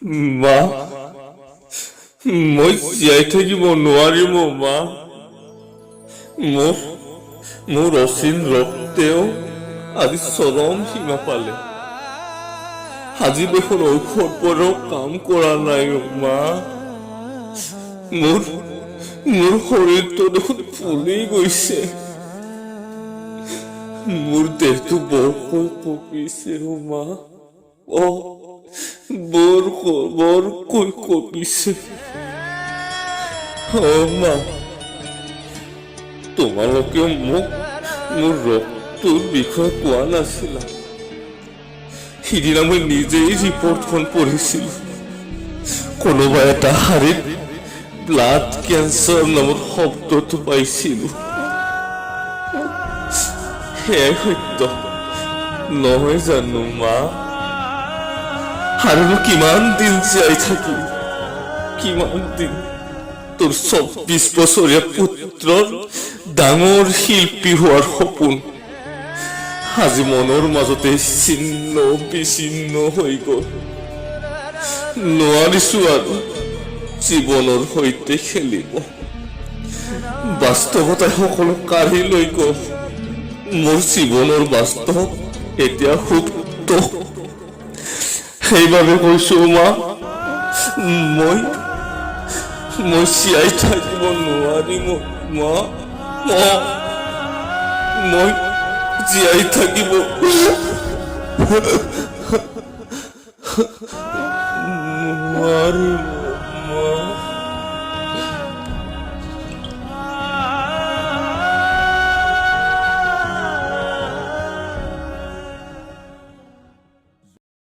মা মই জীয়াই থাকিব নোৱাৰিম মা। মোৰ অচিন ৰক্তেও আজি চৰম সীমা পালে। আজি দেখোন ঔষধ পৰাও কাম কৰা নাই মা। মোৰ শৰীৰটো দেখোন ফুলি গৈছে। মোৰ দেহটো বৰকৈ কঁপিছে মা। বৰকৈ কঁপিছে। মা, তোমালোকে মোক মোৰ ৰক্তৰ বিষয়ে কোৱা নাছিলা। সিদিনা মই নিজেই ৰিপৰ্টখন পঢ়িছিলো। কোনোবা এটা শাৰীত ব্লাড কেঞ্চাৰ নামৰ শব্দটো পাইছিলো। সেয়াই সত্য নহয় জানো মা? আৰু কিমান দিন জীয়াই থাকিম? কিমান দিন? তোৰ ২৪ বছৰীয়া পুত্ৰৰ ডাঙৰ শিল্পী হোৱাৰ সপোন আজি মনৰ মাজতে ছিন্ন বিচ্ছিন্ন হৈ গ'ল। নোৱাৰিছো আৰু জীৱনৰ সৈতে খেলিব। বাস্তৱতাই সকলো কাঢ়ি লৈ গ'ল। মোৰ জীৱনৰ বাস্তৱ এতিয়া সুপ্ত। সেইবাবে কৈছো মা, মই জীয়াই থাকিব নোৱাৰিম মা। মই জীয়াই থাকিব নোৱাৰিম।